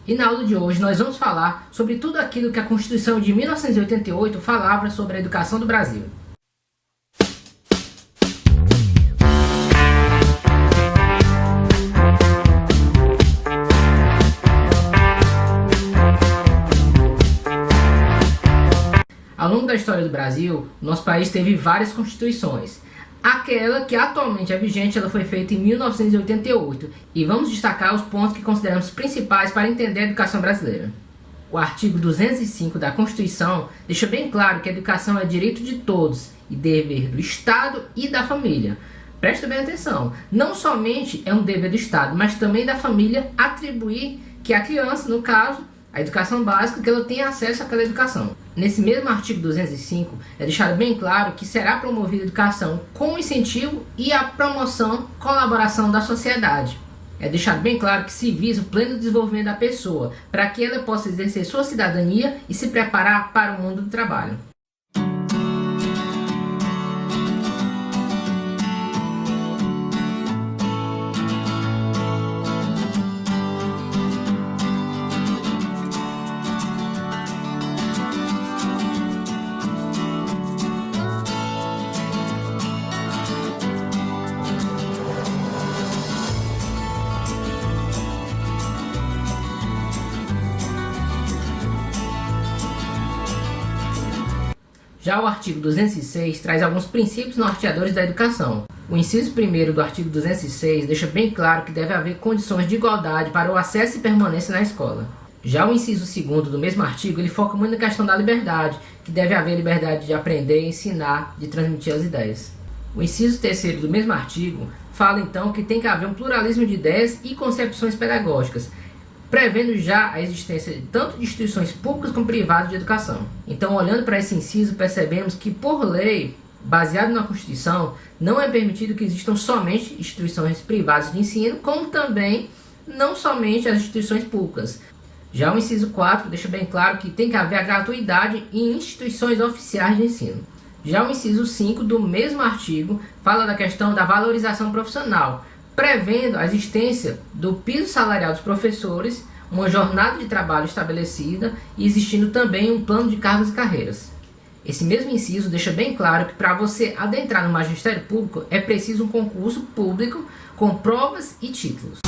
E na aula de hoje nós vamos falar sobre tudo aquilo que a Constituição de 1988 falava sobre a educação do Brasil. Ao longo da história do Brasil, nosso país teve várias constituições. Aquela que atualmente é vigente, ela foi feita em 1988 e vamos destacar os pontos que consideramos principais para entender a educação brasileira. O artigo 205 da Constituição deixa bem claro que a educação é direito de todos e dever do Estado e da família. Presta bem atenção, não somente é um dever do Estado, mas também da família atribuir que a criança, no caso, a educação básica, que ela tenha acesso àquela educação. Nesse mesmo artigo 205, é deixado bem claro que será promovida a educação com o incentivo e a promoção, colaboração da sociedade. É deixado bem claro que se visa o pleno desenvolvimento da pessoa, para que ela possa exercer sua cidadania e se preparar para o mundo do trabalho. Já o artigo 206 traz alguns princípios norteadores da educação. O inciso 1º do artigo 206 deixa bem claro que deve haver condições de igualdade para o acesso e permanência na escola. Já o inciso 2º do mesmo artigo, ele foca muito na questão da liberdade, que deve haver liberdade de aprender, ensinar, de transmitir as ideias. O inciso 3º do mesmo artigo fala então que tem que haver um pluralismo de ideias e concepções pedagógicas, prevendo já a existência tanto de instituições públicas como privadas de educação. Então, olhando para esse inciso, percebemos que, por lei, baseado na Constituição, não é permitido que existam somente instituições privadas de ensino, como também não somente as instituições públicas. Já o inciso 4 deixa bem claro que tem que haver a gratuidade em instituições oficiais de ensino. Já o inciso 5 do mesmo artigo fala da questão da valorização profissional, prevendo a existência do piso salarial dos professores, uma jornada de trabalho estabelecida e existindo também um plano de cargos e carreiras. Esse mesmo inciso deixa bem claro que para você adentrar no magistério público é preciso um concurso público com provas e títulos.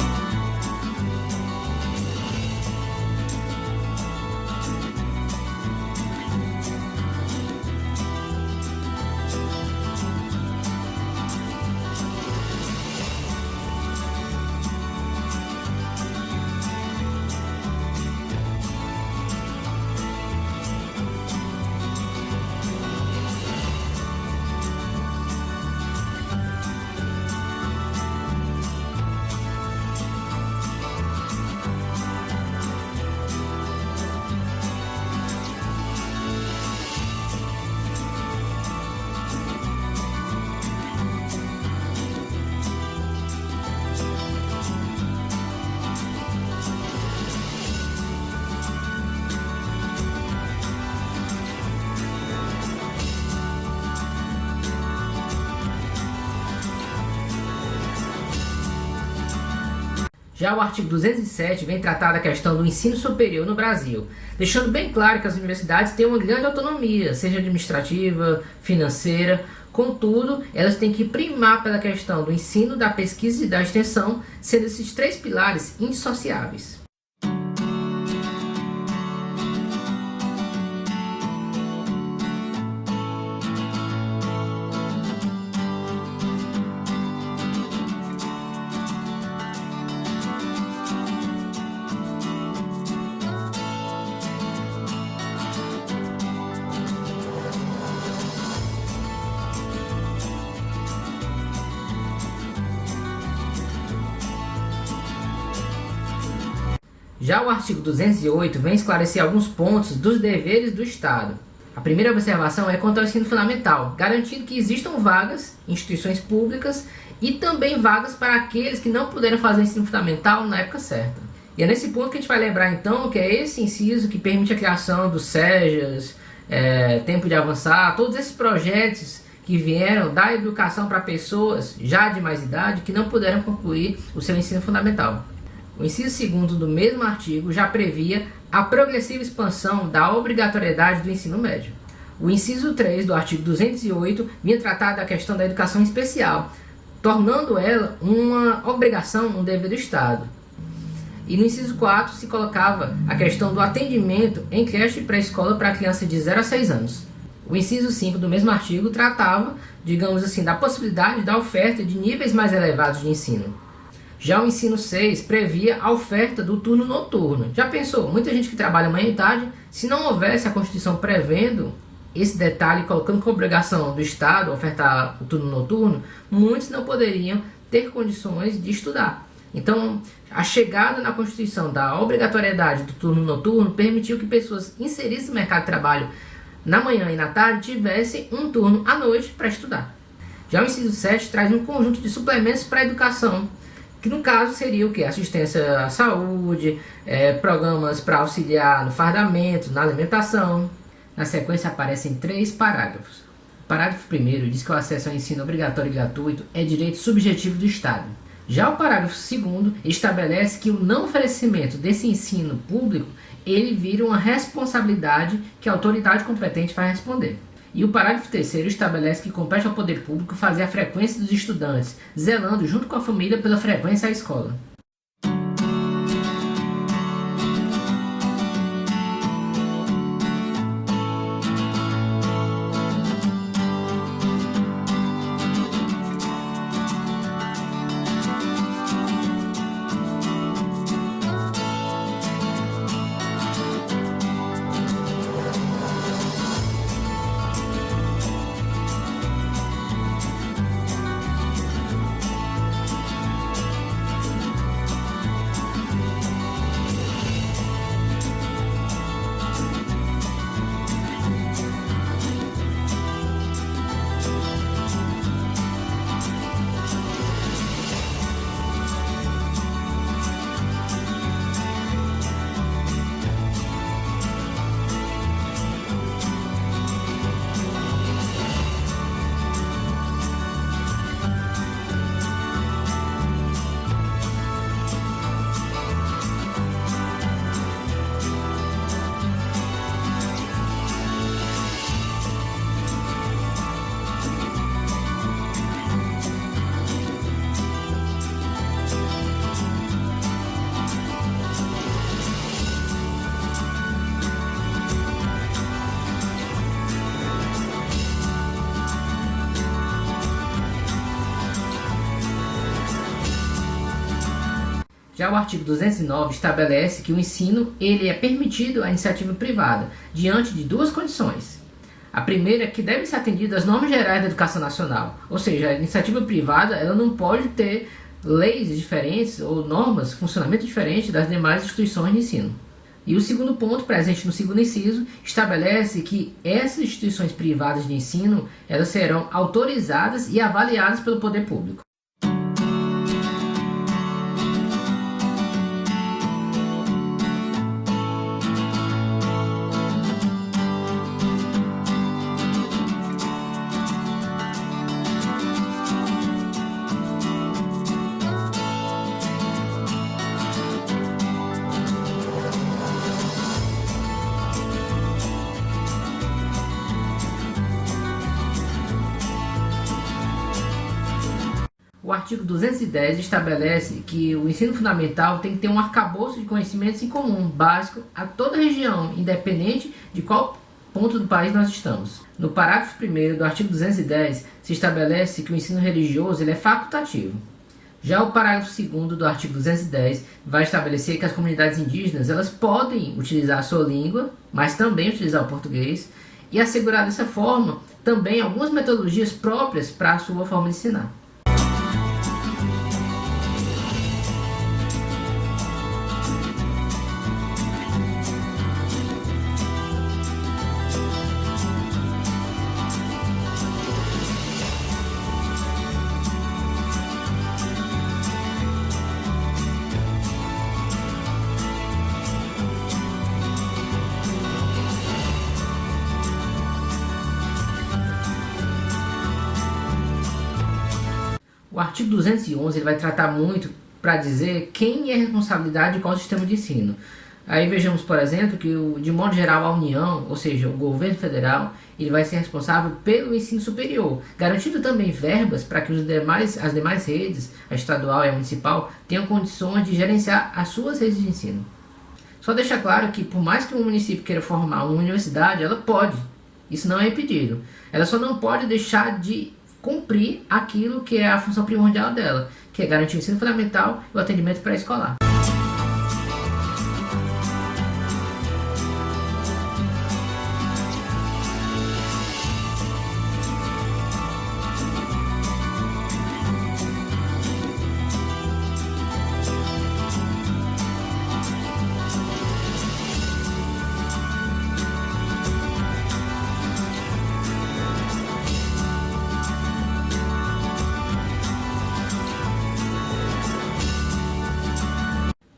Já o artigo 207 vem tratar da questão do ensino superior no Brasil, deixando bem claro que as universidades têm uma grande autonomia, seja administrativa, financeira. Contudo, elas têm que primar pela questão do ensino, da pesquisa e da extensão, sendo esses três pilares indissociáveis. Já o artigo 208 vem esclarecer alguns pontos dos deveres do Estado. A primeira observação é quanto ao ensino fundamental, garantindo que existam vagas em instituições públicas e também vagas para aqueles que não puderam fazer o ensino fundamental na época certa. E é nesse ponto que a gente vai lembrar então que é esse inciso que permite a criação dos SEJAs, Tempo de Avançar, todos esses projetos que vieram dar educação para pessoas já de mais idade que não puderam concluir o seu ensino fundamental. O inciso 2º do mesmo artigo já previa a progressiva expansão da obrigatoriedade do ensino médio. O inciso 3 do artigo 208 vinha tratar da questão da educação especial, tornando ela uma obrigação, um dever do Estado. E no inciso 4 se colocava a questão do atendimento em creche e pré-escola para crianças de 0 a 6 anos. O inciso 5 do mesmo artigo tratava, digamos assim, da possibilidade da oferta de níveis mais elevados de ensino. Já o ensino 6 previa a oferta do turno noturno. Já pensou? Muita gente que trabalha manhã e tarde, se não houvesse a Constituição prevendo esse detalhe, colocando como obrigação do Estado ofertar o turno noturno, muitos não poderiam ter condições de estudar. Então, a chegada na Constituição da obrigatoriedade do turno noturno permitiu que pessoas inseridas no mercado de trabalho na manhã e na tarde tivessem um turno à noite para estudar. Já o inciso 7 traz um conjunto de suplementos para a educação, que no caso seria o que? Assistência à saúde, programas para auxiliar no fardamento, na alimentação. Na sequência aparecem 3 parágrafos. O parágrafo 1º diz que o acesso ao ensino obrigatório e gratuito é direito subjetivo do Estado. Já o parágrafo 2º estabelece que o não oferecimento desse ensino público, ele vira uma responsabilidade que a autoridade competente vai responder. E o parágrafo 3º estabelece que compete ao poder público fazer a frequência dos estudantes, zelando junto com a família pela frequência à escola. Já o artigo 209 estabelece que o ensino ele é permitido à iniciativa privada, diante de 2 condições. A primeira é que deve ser atendida às normas gerais da educação nacional, ou seja, a iniciativa privada ela não pode ter leis diferentes ou normas, funcionamento diferente das demais instituições de ensino. E o segundo ponto, presente no 2º inciso, estabelece que essas instituições privadas de ensino elas serão autorizadas e avaliadas pelo poder público. O artigo 210 estabelece que o ensino fundamental tem que ter um arcabouço de conhecimentos em comum, básico, a toda a região, independente de qual ponto do país nós estamos. No parágrafo 1º do artigo 210, se estabelece que o ensino religioso ele é facultativo. Já o parágrafo 2º do artigo 210 vai estabelecer que as comunidades indígenas elas podem utilizar a sua língua, mas também utilizar o português, e assegurar dessa forma também algumas metodologias próprias para a sua forma de ensinar. O artigo 211 ele vai tratar muito para dizer quem é responsabilidade de qual sistema de ensino. Aí vejamos, por exemplo, que de modo geral a União, ou seja, o governo federal, ele vai ser responsável pelo ensino superior, garantindo também verbas para que as demais redes, a estadual e a municipal, tenham condições de gerenciar as suas redes de ensino. Só deixa claro que por mais que um município queira formar uma universidade, ela pode, isso não é impedido. Ela só não pode deixar de cumprir aquilo que é a função primordial dela, que é garantir o ensino fundamental e o atendimento pré-escolar.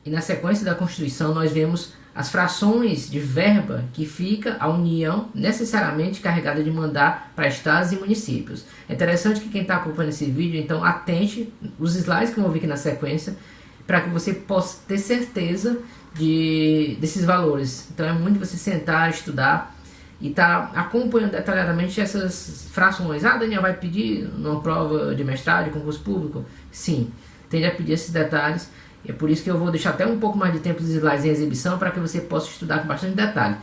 E na sequência da Constituição nós vemos as frações de verba que fica a União necessariamente carregada de mandar para estados e municípios. É interessante que quem está acompanhando esse vídeo, então atente os slides que eu vou ver aqui na sequência, para que você possa ter certeza desses valores. Então é muito você sentar, estudar e estar acompanhando detalhadamente essas frações. Ah, Daniel, vai pedir numa prova de mestrado, de concurso público? Sim, tende a pedir esses detalhes. É por isso que eu vou deixar até um pouco mais de tempo dos slides em exibição para que você possa estudar com bastante detalhe.